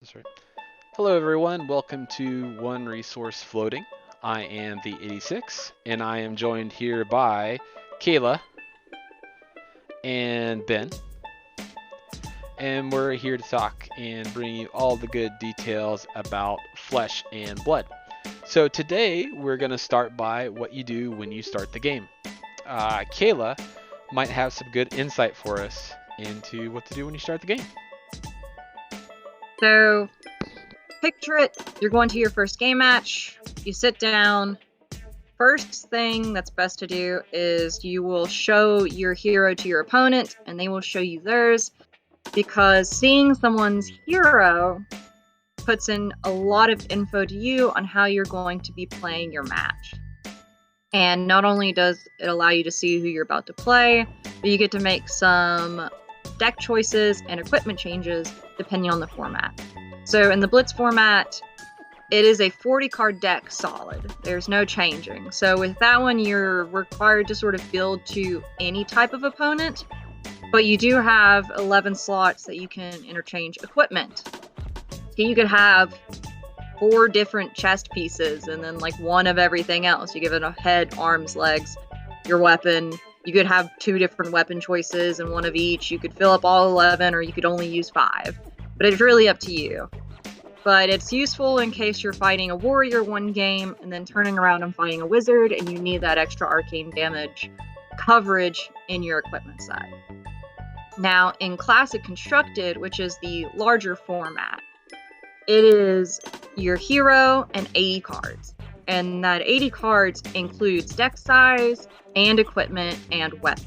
That's right. Hello, everyone. Welcome to One Resource Floating. I am the 86, and I am joined here by Kayla and Ben. And we're here to talk and bring you all the good details about flesh and blood. So, today we're going to start by what you do when you start the game. Kayla might have some good insight for us into what to do when you start the game. So, picture it, you're going to your first game match, you sit down. First thing that's best to do is you will show your hero to your opponent, and they will show you theirs, because seeing someone's hero puts in a lot of info to you on how you're going to be playing your match. And not only does it allow you to see who you're about to play, but you get to make some deck choices and equipment changes depending on the format. So in the Blitz format, it is a 40 card deck solid. There's no changing. So with that one, you're required to sort of build to any type of opponent, but you do have 11 slots that you can interchange equipment. So you could have 4 different chest pieces and then like one of everything else. You give it a head, arms, legs, your weapon. You could have 2 different weapon choices and one of each. You could fill up all 11 or you could only use 5. But it's really up to you. But it's useful in case you're fighting a warrior one game and then turning around and fighting a wizard and you need that extra arcane damage coverage in your equipment side. Now, in Classic Constructed, which is the larger format, it is your hero and 80 cards. And that 80 cards includes deck size and equipment and weapon.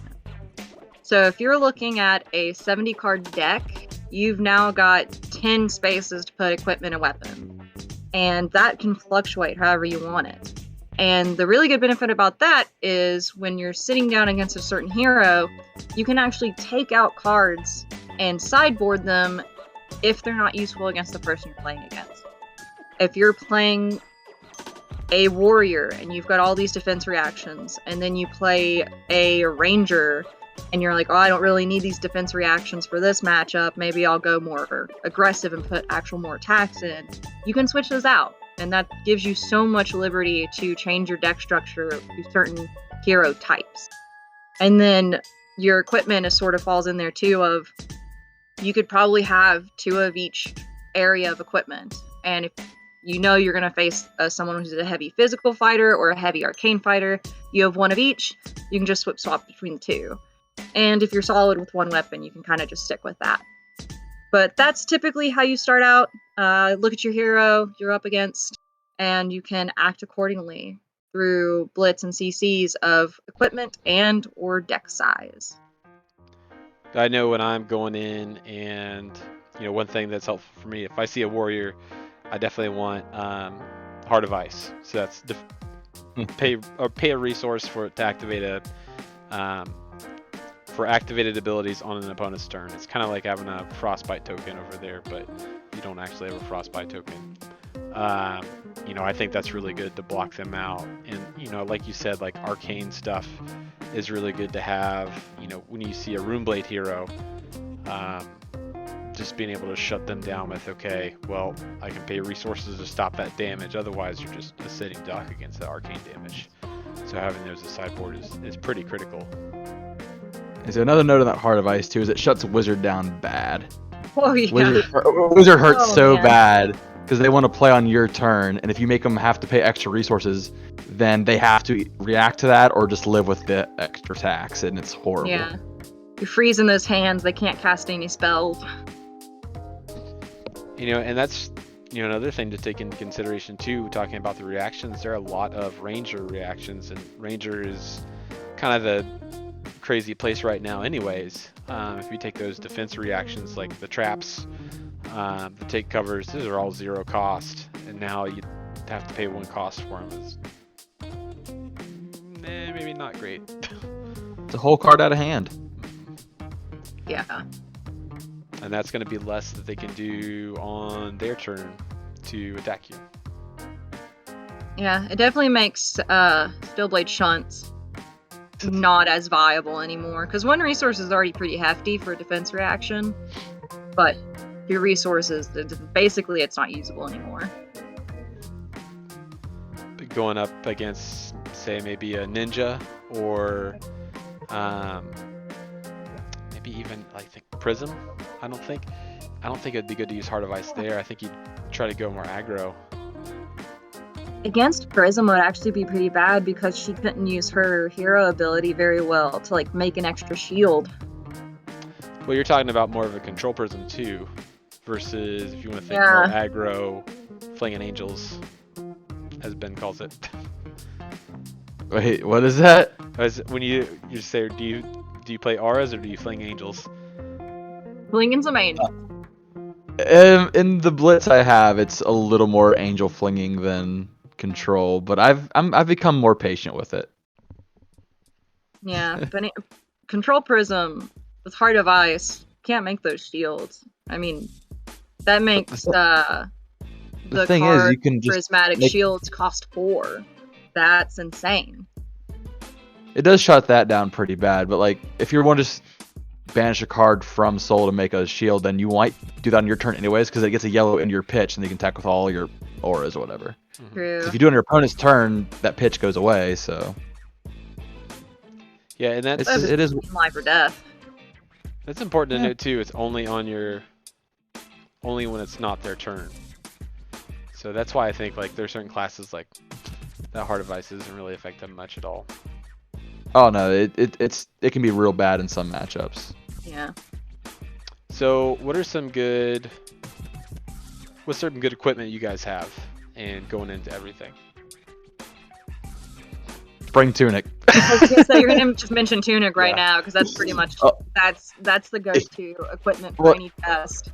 So if you're looking at a 70 card deck, you've now got 10 spaces to put equipment and weapon. And that can fluctuate however you want it. And the really good benefit about that is when you're sitting down against a certain hero, you can actually take out cards and sideboard them if they're not useful against the person you're playing against. If you're playing a warrior and you've got all these defense reactions, and then you play a ranger and you're like, oh, I don't really need these defense reactions for this matchup, maybe I'll go more aggressive and put actual more attacks in, you can switch those out. And that gives you so much liberty to change your deck structure to certain hero types. And then your equipment is sort of falls in there too, of you could probably have 2 of each area of equipment. And if you know you're going to face someone who's a heavy physical fighter or a heavy arcane fighter, you have 1 of each, you can just swap between the 2. And if you're solid with 1 weapon, you can kind of just stick with that. But that's typically how you start out. Look at your hero you're up against, and you can act accordingly through blitz and CCs of equipment and or deck size. I know when I'm going in, and one thing that's helpful for me, if I see a warrior, I definitely want Heart of Ice. So that's pay a resource for it to activate for activated abilities on an opponent's turn. It's kind of like having a Frostbite token over there, but you don't actually have a Frostbite token. I think that's really good to block them out. And like you said, like arcane stuff is really good to have. When you see a Runeblade hero, just being able to shut them down with, okay, well, I can pay resources to stop that damage. Otherwise, you're just a sitting duck against the arcane damage. So having those as sideboard is pretty critical. And so another note on that Heart of Ice too is it shuts Wizard down bad. Oh yeah. Wizard hurts so man. bad because they want to play on your turn, and if you make them have to pay extra resources, then they have to react to that or just live with the extra tax, and it's horrible. Yeah. You freeze in those hands, they can't cast any spells. And that's another thing to take into consideration too, talking about the reactions. There are a lot of ranger reactions, and ranger is kind of the crazy place right now anyways. If you take those defense reactions like the traps, the take covers, those are all 0 cost, and now you have to pay 1 cost for them. Is maybe not great. It's a whole card out of hand. Yeah. And that's going to be less that they can do on their turn to attack you. Yeah, it definitely makes Stillblade Shunts not as viable anymore, because 1 resource is already pretty hefty for a defense reaction, but your resources, basically it's not usable anymore. Going up against, say, maybe a ninja or maybe even I think Prism. I don't think it'd be good to use Heart of Ice there. I think you'd try to go more aggro. Against Prism would actually be pretty bad because she couldn't use her hero ability very well to like make an extra shield. Well, you're talking about more of a control Prism too, versus if you want to think more aggro, flinging angels, as Ben calls it. Wait, what is that? When you say, do you play auras or do you fling angels? Flinging some angels. In the blitz I have, it's a little more angel flinging than control, but I've become more patient with it. Yeah, but control Prism with Heart of Ice can't make those shields. I mean, that makes the thing card is, you can just prismatic shields cost 4. That's insane. It does shut that down pretty bad, but like if you want to just banish a card from soul to make a shield, then you might do that on your turn anyways, because it gets a yellow into your pitch and you can attack with all your auras or whatever. True. So if you do it on your opponent's turn, that pitch goes away. So yeah, and it is life or death. That's important to note too. It's only when it's not their turn. So that's why I think like there's certain classes like that Heart of Ice doesn't really affect them much at all. Oh no, it can be real bad in some matchups. Yeah. So what's some good equipment you guys have and going into everything? Spring Tunic. So you're gonna just mention Tunic right now because that's pretty much that's the go-to equipment for any test.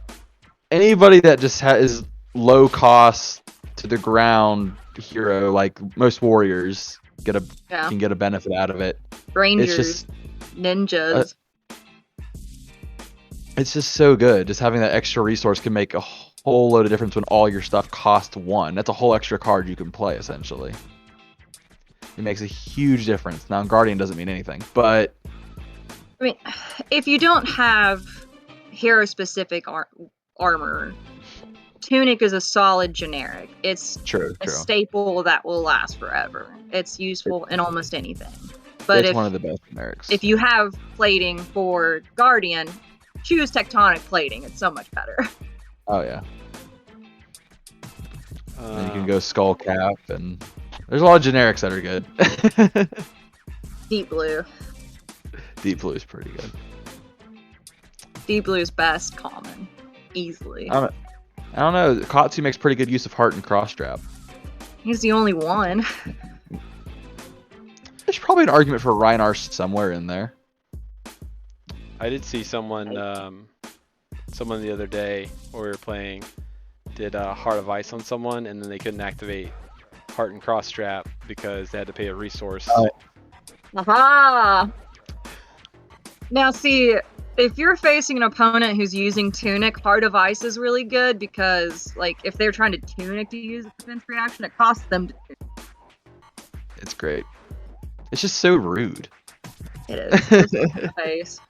Anybody that just is low cost to the ground hero, like most warriors, can get a benefit out of it. Rangers, ninjas. It's just so good. Just having that extra resource can make a whole load of difference when all your stuff costs 1. That's a whole extra card you can play essentially. It makes a huge difference. Now Guardian doesn't mean anything, but I mean, if you don't have hero-specific armor, Tunic is a solid generic. It's true. staple that will last forever. It's useful in almost anything. But it's one of the best generics. If you have plating for Guardian, choose Tectonic plating. It's so much better. Oh yeah. And you can go Skull Cap, and there's a lot of generics that are good. Deep Blue. Deep Blue is pretty good. Deep Blue is best common, easily. I don't know. Katsu makes pretty good use of Heart and Cross Strap. He's the only one. There's probably an argument for Rhinar somewhere in there. I did see someone the other day where we were playing did Heart of Ice on someone, and then they couldn't activate Heart and Cross Strap because they had to pay a resource. Aha! Now see, if you're facing an opponent who's using Tunic, Heart of Ice is really good because, like, if they're trying to Tunic to use a defense reaction, it costs them to Tunic. It's great. It's just so rude. It is. It's face.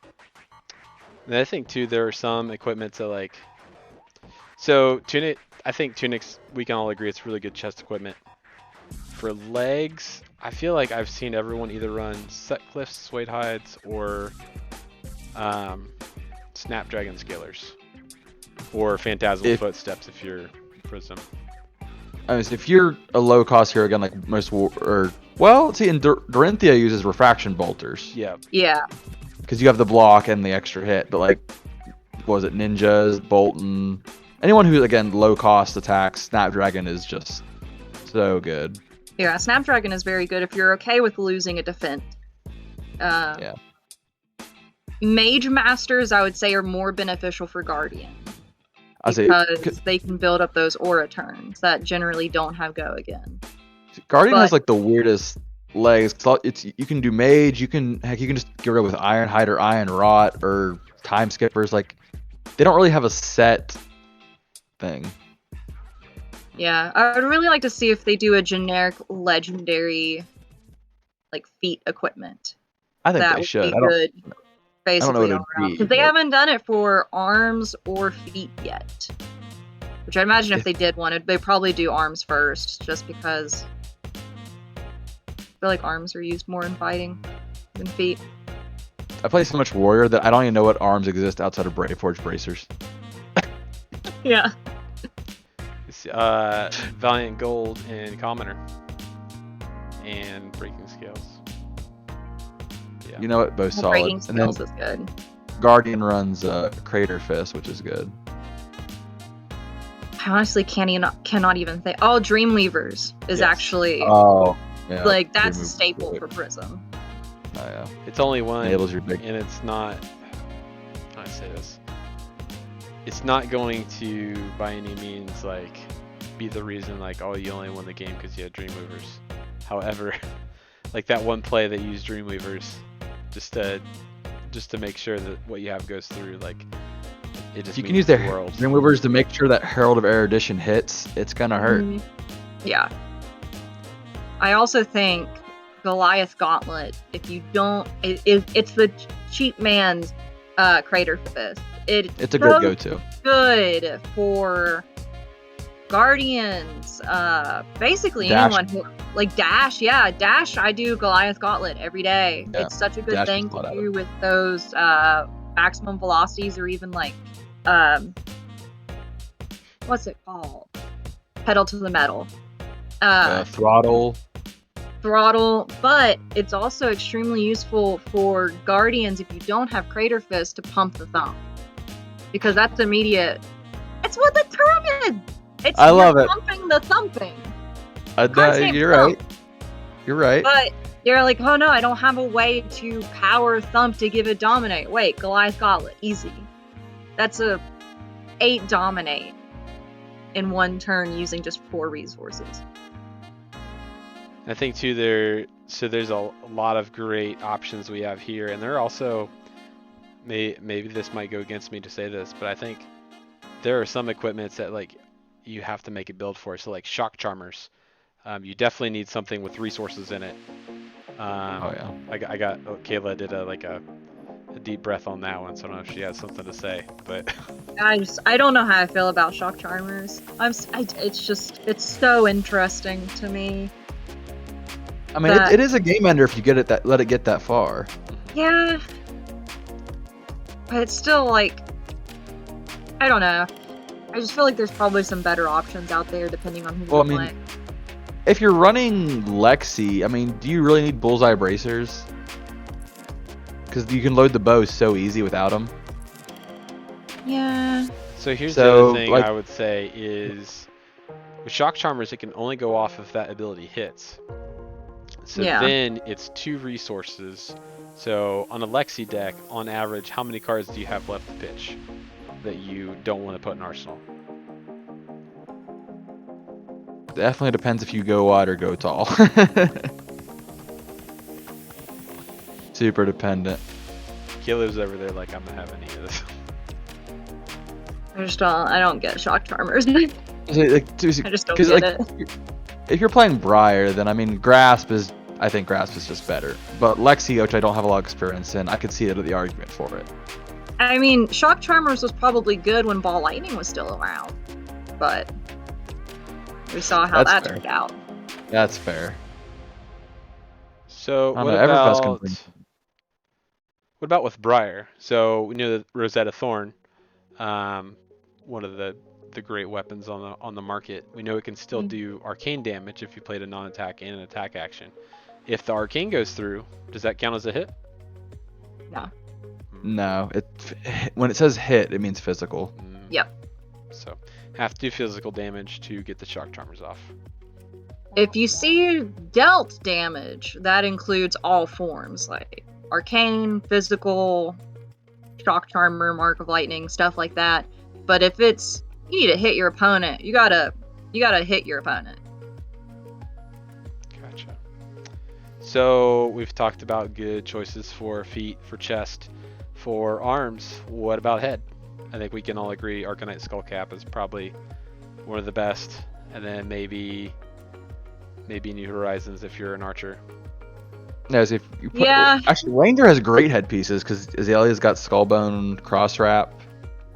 And I think too there are some equipment to like. So Tunic, I think Tunic's, we can all agree it's really good chest equipment. For legs, I feel like I've seen everyone either run Set Cliffs, Suede Hides, or Snapdragon Scalers, or Phantasmal Footsteps if you're Prism. I mean, if you're a low cost hero again, like most let's see, Dorinthia uses Refraction Bolters. Yeah. Yeah. Because you have the block and the extra hit, but like, what was it, Ninjas, Bolton, anyone who again low cost attacks, Snapdragon is just so good. Yeah, Snapdragon is very good if you're okay with losing a defense. Yeah. Mage Masters, I would say, are more beneficial for Guardian. Because they can build up those aura turns that generally don't have go again. Guardian has like the weirdest legs. You can do Mage, you can just get rid with Ironhide or Iron Rot or Time Skippers. Like, they don't really have a set thing. Yeah, I would really like to see if they do a generic legendary, like, feat equipment. I think they should. I don't know what basically it all would around. be. Because they but haven't done it for arms or feet yet. Which I imagine if they did one, they'd probably do arms first, just because I feel like arms are used more in fighting than feet. I play so much Warrior that I don't even know what arms exist outside of Forge bracers. Yeah. It's, Valiant Gold and Commoner. And Breaking Scales. Yeah. You know what? Both solid. Breaking And then skills is good. Guardian runs Crater Fist, which is good. I honestly cannot even think. Oh, Dreamweavers is Yes. actually Oh, yeah. like that's a Dreamweaver's staple great. for Prism. Oh yeah. It's only one, Enables your big. and it's not. How do I say this? It's not going to, by any means, like, be the reason, like, oh, you only won the game because you had Dreamweavers. However, like that one play that used Dreamweavers, just to make sure that what you have goes through, like, it just If you can means use their the world. Dreamweavers to make sure that Herald of Erudition hits, it's gonna hurt. Mhm. Yeah. I also think Goliath Gauntlet, if you don't, it's the cheap man's Crater Fist. It's a good go-to. Good for Guardians, basically Dash. anyone who, like Dash, yeah, Dash, I do Goliath Gauntlet every day. Yeah, It's such a good Dash thing is a lot to of do with those maximum velocities, or even like, what's it called? Pedal to the metal. Throttle. Throttle, but it's also extremely useful for Guardians if you don't have Crater Fist to pump the thump. Because that's immediate. It's what the term is! It's I love you're it. pumping the thumping. You're right. You're right. But you're like, oh no, I don't have a way to power thump to give it dominate. Wait, Goliath Gauntlet, easy. That's a 8 dominate in one turn using just 4 resources. I think too there's a lot of great options we have here, and there are also, maybe this might go against me to say this, but I think there are some equipments that, like, you have to make a build for. So like shock charmers, you definitely need something with resources in it. Oh yeah. Kayla did a deep breath on that one, so I don't know if she has something to say, but I don't know how I feel about shock charmers. It's so interesting to me. I mean, it is a game ender if you let it get that far. Yeah, but it's still like, I don't know. I just feel like there's probably some better options out there depending on who you play. If you're running Lexi, I mean, do you really need bullseye bracers? Because you can load the bow so easy without them. Yeah. So here's the other thing I would say is, with shock charmers, it can only go off if that ability hits. So then it's 2 resources. So on a Lexi deck, on average, how many cards do you have left to pitch that you don't want to put in Arsenal? Definitely depends if you go wide or go tall. Super dependent. Kayla's over there like, I'm not having any of this. I don't get shock charmers. I just don't get it. If you're playing Briar, then I mean, I think Grasp is just better. But Lexi, which I don't have a lot of experience in, I could see the argument for it. I mean, shock charmers was probably good when Ball Lightning was still around, but we saw how that turned out. That's fair. So what about with Briar? So we know that Rosetta Thorn, one of the great weapons on the market. We know it can still do arcane damage if you played a non-attack and an attack action. If the arcane goes through, does that count as a hit? No. No, when it says hit, it means physical. Yep. So have to do physical damage to get the shock charmers off. If you see dealt damage, that includes all forms, like arcane, physical, shock charmer, mark of lightning, stuff like that. But if you need to hit your opponent, you gotta hit your opponent. Gotcha. So we've talked about good choices for feet, for chest, for arms. What about head? I think we can all agree Arcanite Skullcap is probably one of the best, and then maybe New Horizons if you're an archer. As if you put, Yeah. actually, Ranger has great headpieces because Azalea's got Skullbone cross wrap,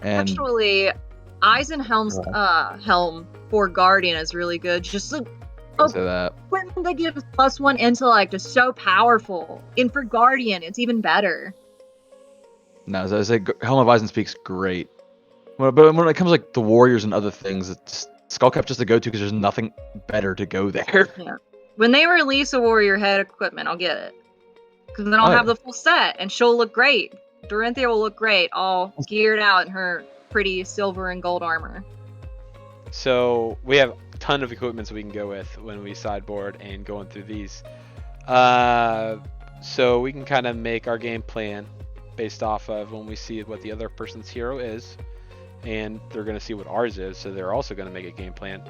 and Actually, Eisenhelm's helm for Guardian is really good. Just look, say that. equipment that gives +1 intellect is so powerful. And for Guardian, it's even better. No, as I say, Helm of Eisen speaks great. But when it comes like the warriors and other things, it's Skullcap's just a go-to because there's nothing better to go there. Yeah. When they release a warrior head equipment, I'll get it. Because then I'll have the full set, and she'll look great. Dorinthia will look great, all geared out in her pretty silver and gold armor. So we have a ton of equipments we can go with when we sideboard and going through these. So we can kind of make our game plan based off of when we see what the other person's hero is, and they're going to see what ours is, so they're also going to make a game plan.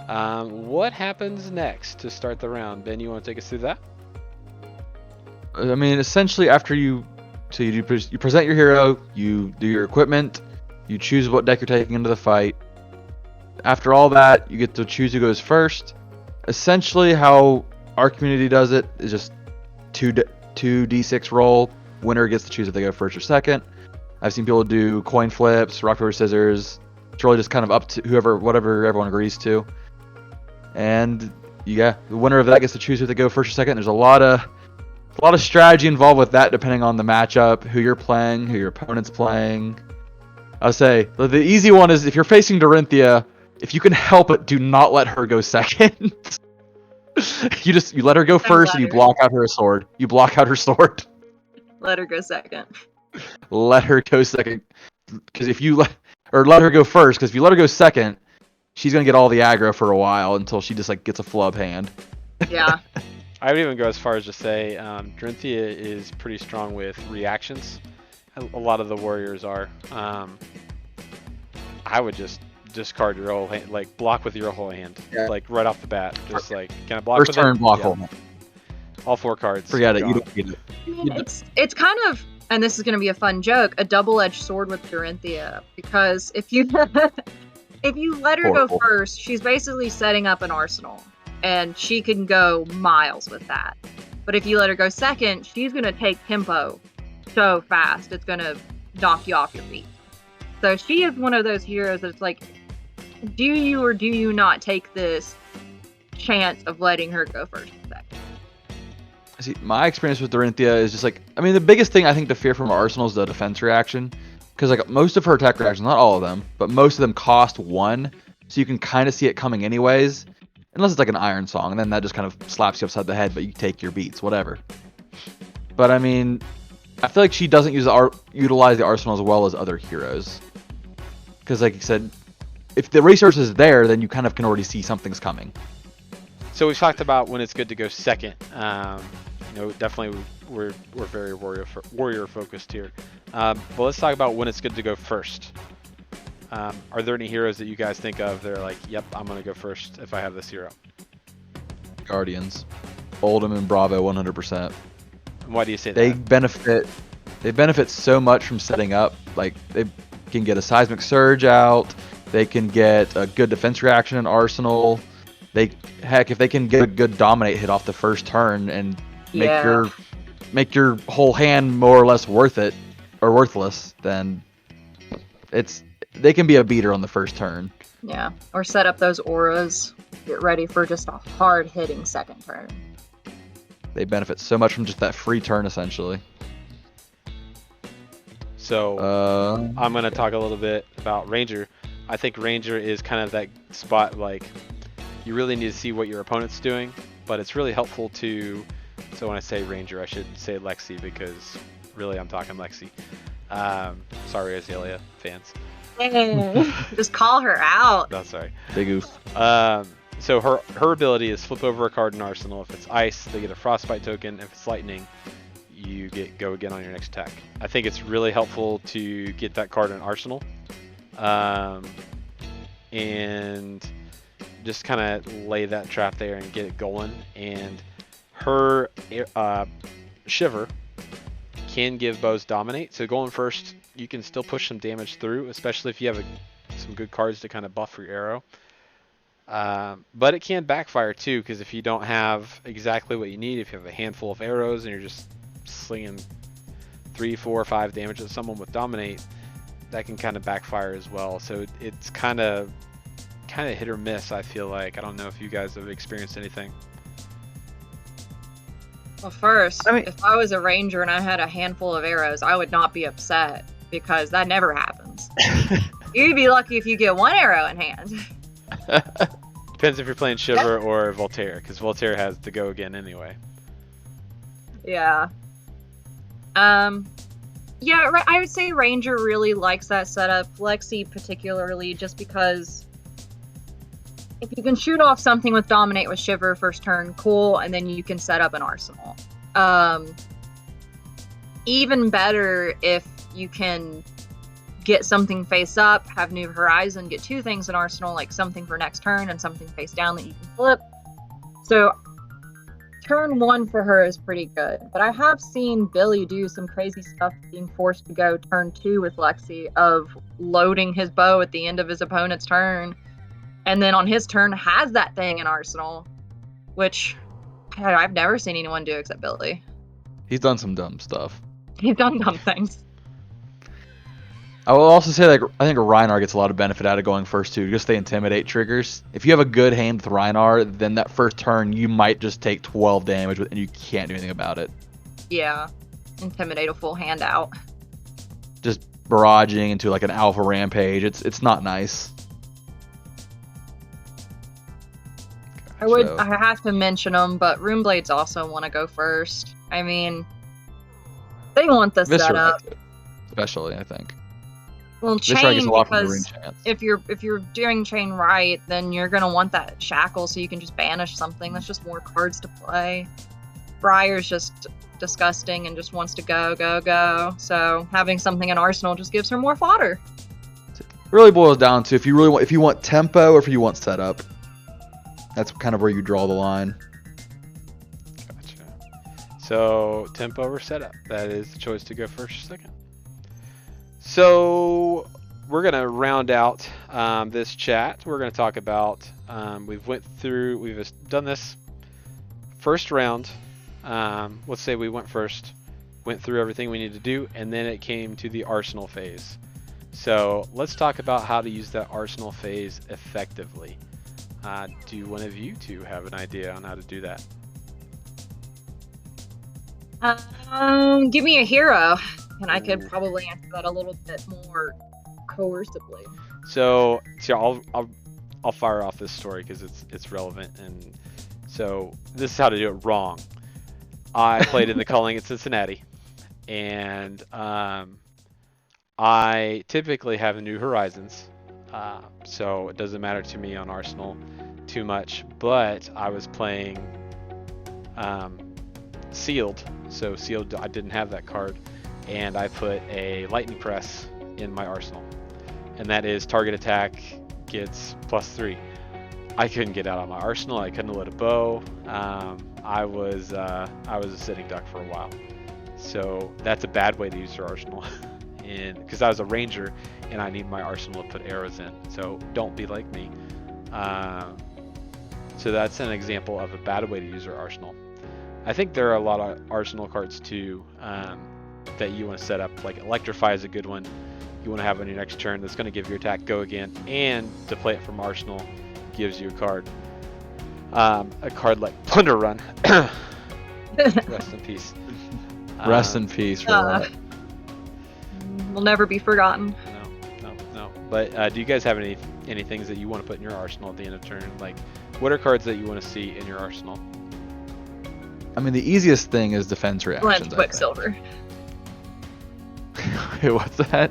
What happens next to start the round? Ben, you want to take us through that? I mean, essentially, after you present your hero, you do your equipment, you choose what deck you're taking into the fight. After all that, you get to choose who goes first. Essentially, how our community does it is just 2d6 roll. Winner gets to choose if they go first or second. I've seen people do coin flips, rock paper scissors. It's really just kind of up to whatever everyone agrees to. And yeah, the winner of that gets to choose if they go first or second. There's a lot of strategy involved with that, depending on the matchup, who you're playing, who your opponent's playing. I'll say the easy one is if you're facing Dorinthia, if you can help it, do not let her go second. you let her go first, and you block out her sword. You block out her sword. Let her go second. Let her go second, because let her go first, because if you let her go second, she's gonna get all the aggro for a while until she just like gets a flub hand. Yeah. I would even go as far as to say Dorinthia is pretty strong with reactions. A lot of the warriors are. I would just discard your whole hand, like block with your whole hand, like right off the bat. Just like, can I block First with turn, it? block Yeah. whole hand. All 4 cards. Forget it. gone. You don't get it. I mean, it's kind of, and this is going to be a fun joke, a double-edged sword with Dorinthia, because if you if you let her go first, she's basically setting up an arsenal, and she can go miles with that. But if you let her go second, she's going to take tempo so fast, it's going to knock you off your feet. So she is one of those heroes that's like, do you or do you not take this chance of letting her go first and second? See, my experience with Dorinthia is just like, I mean, the biggest thing I think to fear from her arsenal is the defense reaction. Because like most of her attack reactions, not all of them, but most of them cost 1. So you can kind of see it coming anyways. Unless it's like an Iron Song, and then that just kind of slaps you upside the head, but you take your beats, whatever. But I mean, I feel like she doesn't utilize the arsenal as well as other heroes. Because like you said, if the resource is there, then you kind of can already see something's coming. So we've talked about when it's good to go second. Definitely we're very warrior focused here. But let's talk about when it's good to go first. Are there any heroes that you guys think of that are like, yep, I'm gonna go first if I have this hero? Guardians, Oldham and Bravo, 100%. And why do you say They that? They benefit so much from setting up. Like they can get a seismic surge out. They can get a good defense reaction in arsenal. If they can get a good dominate hit off the first turn and make your whole hand more or less worth it or worthless, then they can be a beater on the first turn. Yeah, or set up those auras. Get ready for just a hard-hitting second turn. They benefit so much from just that free turn, essentially. So I'm gonna talk a little bit about Ranger. I think Ranger is kind of that spot, like you really need to see what your opponent's doing, but it's really helpful to. So when I say Ranger, I should say Lexi, because really I'm talking Lexi. Sorry, Azalea fans. Just call her out. No, sorry. Big oof. So her ability is flip over a card in Arsenal. If it's ice, they get a frostbite token. If it's lightning, you go again on your next attack. I think it's really helpful to get that card in Arsenal, and just kind of lay that trap there and get it going. And her Shiver can give bows dominate, so going first, you can still push some damage through, especially if you have some good cards to kind of buff your arrow. But it can backfire too, because if you don't have exactly what you need, if you have a handful of arrows and you're just slinging 3, 4, 5 damage at someone with Dominate, that can kind of backfire as well. So it's kind of hit or miss, I feel like. I don't know if you guys have experienced anything. Well, first, I mean- if I was a ranger and I had a handful of arrows, I would not be upset because that never happens. You'd be lucky if you get 1 arrow in hand. Depends if you're playing Shiver or Voltaire, because Voltaire has the go again anyway. Yeah. Yeah, I would say Ranger really likes that setup. Lexi particularly, just because if you can shoot off something with Dominate with Shiver first turn, cool, and then you can set up an arsenal. Even better if you can get something face up, have New Horizon, get 2 things in arsenal, like something for next turn and something face down that you can flip. So turn 1 for her is pretty good, but I have seen Billy do some crazy stuff being forced to go turn 2 with Lexi, of loading his bow at the end of his opponent's turn, and then on his turn has that thing in arsenal, which I've never seen anyone do except Billy. He's done some dumb stuff. He's done dumb things. I will also say, like, I think Reinar gets a lot of benefit out of going first too, just the intimidate triggers. If you have a good hand with Reinar, then that first turn you might just take 12 damage and you can't do anything about it. Yeah, intimidate a full hand out. Just barraging into like an alpha rampage. It's not nice. I have to mention them, but Runeblades also want to go first. I mean, they want the Viscera setup. too, especially, I think. Well, Viscera chain, gets a lot from the rune because chance. if you're doing chain right, then you're gonna want that shackle so you can just banish something. That's just more cards to play. Briar's just disgusting and just wants to go. So having something in arsenal just gives her more fodder. It really boils down to if you want tempo or if you want setup. That's kind of where you draw the line. Gotcha. So tempo or setup, that is the choice to go first or second. So we're gonna round out this chat. We're gonna talk about we've done this first round. Let's say we went first, went through everything we need to do, and then it came to the arsenal phase. So let's talk about how to use that arsenal phase effectively. Do one of you two have an idea on how to do that? Give me a hero, and I could probably answer that a little bit more coercively. So I'll fire off this story because it's relevant, and so this is how to do it wrong. I played in the culling at Cincinnati, and I typically have New Horizons, so it doesn't matter to me on Arsenal too much. But I was playing Sealed, so Sealed I didn't have that card, and I put a Lightning Press in my arsenal, and that is target attack gets +3. I couldn't get out of my arsenal. I couldn't load a bow. I was a sitting duck for a while. So that's a bad way to use your arsenal. And because I was a ranger and I need my arsenal to put arrows in. So don't be like me. So that's an example of a bad way to use your arsenal. I think there are a lot of arsenal cards too that you want to set up. Like Electrify is a good one. You want to have on your next turn that's going to give your attack go again, and to play it from arsenal gives you a card. A card like Plunder Run. Rest in peace. Rest in peace for that. Will never be forgotten. No. But do you guys have any things that you want to put in your arsenal at the end of turn? Like, what are cards that you want to see in your arsenal? I mean, the easiest thing is defense reactions. Glint Quicksilver. What's that?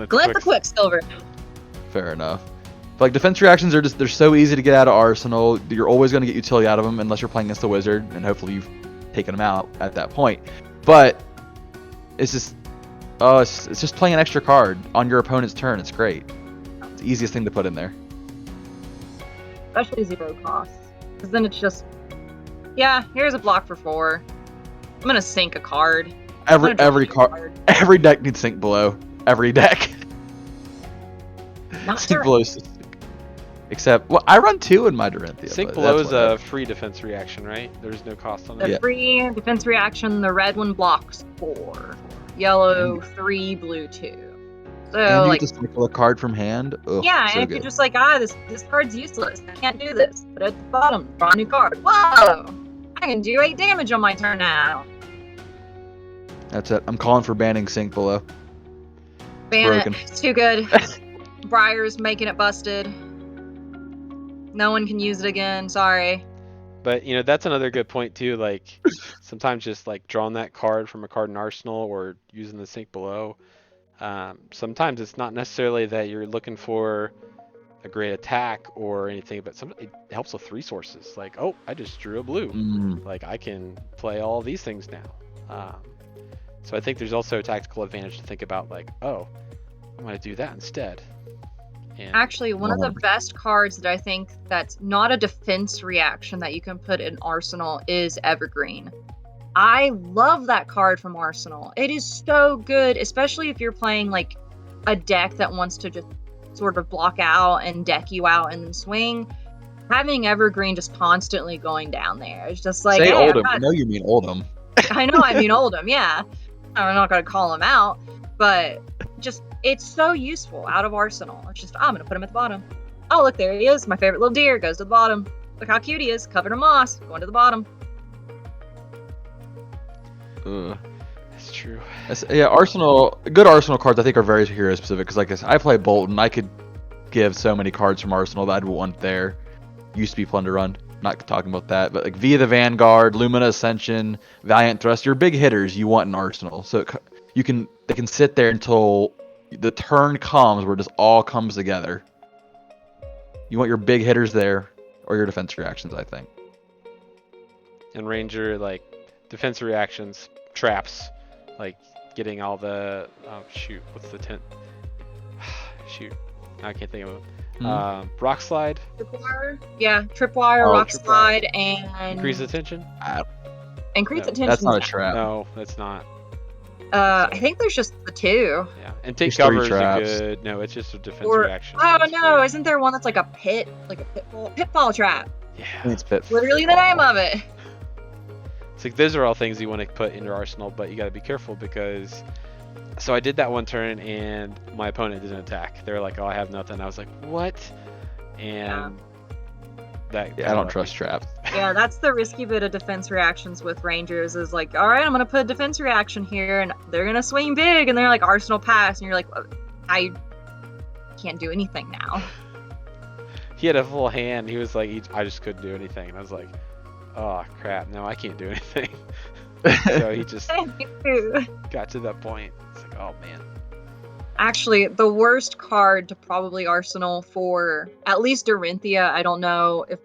Glint the Quicksilver. Fair enough. But like defense reactions they're so easy to get out of arsenal. You're always going to get utility out of them unless you're playing against a wizard, and hopefully you've taken them out at that point. But it's just it's just playing an extra card on your opponent's turn. It's great. It's the easiest thing to put in there. Especially 0 cost, because then it's just, yeah, here's a block for 4. I'm gonna sink a card. Every card, every deck needs sync below. Every deck. Not Sync sure. below. Except, well, I run 2 in my Dorinthia. Sink but below that's is whatever. a free defense reaction, right? There's no cost on The it. Yeah. free defense reaction, the red one blocks 4. Yellow 3, blue 2. So And you like get to cycle a card from hand. Ugh, yeah, so and if good. you're just like, this card's useless, I can't do this. But at the bottom, draw a new card. Whoa! I can do 8 damage on my turn now. That's it. I'm calling for banning Sink below. Ban broken. it. It's too good. Briar's making it busted. No one can use it again. Sorry. But you know, that's another good point too. Like sometimes just like drawing that card from a card in Arsenal or using the sink below. Sometimes it's not necessarily that you're looking for a great attack or anything, but it helps with resources. Like, oh, I just drew a blue. Like I can play all these things now. So I think there's also a tactical advantage to think about. Like, oh, I'm going to do that instead. And Actually, one of the 100%. best cards that I think that's not a defense reaction that you can put in Arsenal is Evergreen. I love that card from Arsenal. It is so good, especially if you're playing like a deck that wants to just sort of block out and deck you out and then swing. Having Evergreen just constantly going down there. It's just like, Say hey, Oldham. I know you mean Oldham. I know I mean Oldham, yeah. I'm not gonna call him out, but just it's so useful out of Arsenal. It's just I'm gonna put him at the bottom. Oh look, there he is. My favorite little deer goes to the bottom. Look how cute he is, covered in moss, going to the bottom. Ugh. it's true. Yeah, Arsenal. Good Arsenal cards I think are very hero specific. Because like I said, I play Bolton. I could give so many cards from Arsenal that I'd want there. Used to be Plunder Run. Not talking about that, but like Via the Vanguard, Lumina Ascension, Valiant Thrust, your big hitters you want in Arsenal. So they can sit there until the turn comes where it just all comes together. You want your big hitters there, or your defense reactions, I think. And Ranger, like defense reactions, traps, like getting all the shoot, what's the tent? Shoot, I can't think of it. Rock slide, Tripwire? Yeah, Tripwire, Oh, Rock Tripwire. Slide, and increase attention. increase No, attention. That's not a trap. No, that's not. I think there's just the 2. Yeah, and take There's 3 cover is a traps. good. No, it's just a defense Or reaction. oh It's no, free. isn't there one that's like a pit, like a pitfall trap? I think Yeah, it's fit. Literally the name of it. it's like those are all things you want to put in your arsenal, but you got to be careful because. So I did that one turn and my opponent didn't attack. They were like, "Oh, I have nothing." I was like, "What?" And that. Yeah, I don't trust traps. Yeah, that's the risky bit of defense reactions with Rangers is like, all right, I'm gonna put a defense reaction here, and they're gonna swing big, and they're like Arsenal pass, and you're like, I can't do anything now. He had a full hand. He was like, I just couldn't do anything, and I was like, "Oh crap! No, I can't do anything." So he just got to that point. It's like, oh man. Actually, the worst card to probably Arsenal for at least Dorinthia, I don't know if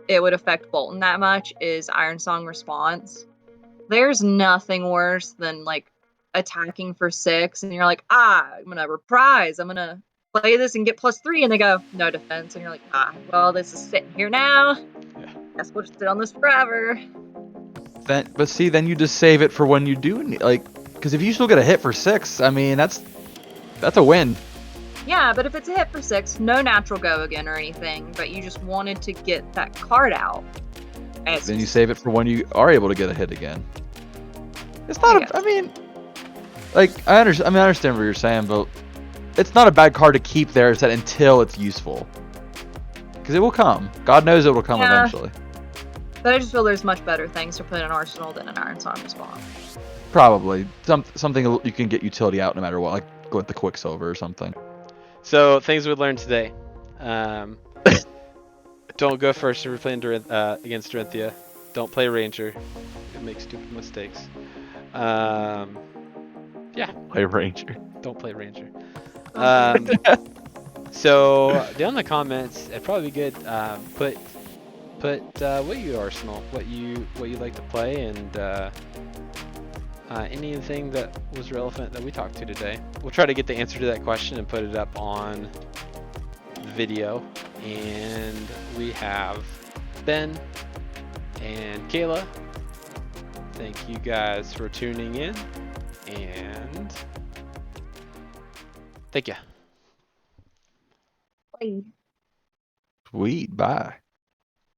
it would affect Bolton that much, is Iron Song Response. There's nothing worse than like attacking for 6 and you're like, I'm gonna reprise, I'm gonna play this and get +3, and they go, no defense, and you're like, well, this is sitting here now. Yeah. Guess we'll sit on this forever. But see, then you just save it for when you do because if you still get a hit for 6, I mean that's a win. Yeah, but if it's a hit for 6, no natural go again or anything, but you just wanted to get that card out. Then you save it for when you are able to get a hit again. It's not. I mean, like I understand what you're saying, but it's not a bad card to keep there set until it's useful. Because it will come. God knows it will come eventually. But I just feel there's much better things to put in Arsenal than an Iron Song Response. Probably something you can get utility out no matter what, like go with the Quicksilver or something. So things we learned today. Don't go first if you're playing against Dorinthia. Don't play Ranger. You make stupid mistakes. Yeah. Play Ranger. Don't play Ranger. So down in the comments, it'd probably be good. Put what you Arsenal, what you like to play, and anything that was relevant that we talked to today. We'll try to get the answer to that question and put it up on the video. And we have Ben and Kayla. Thank you guys for tuning in, and thank you. Bye. Sweet. Bye.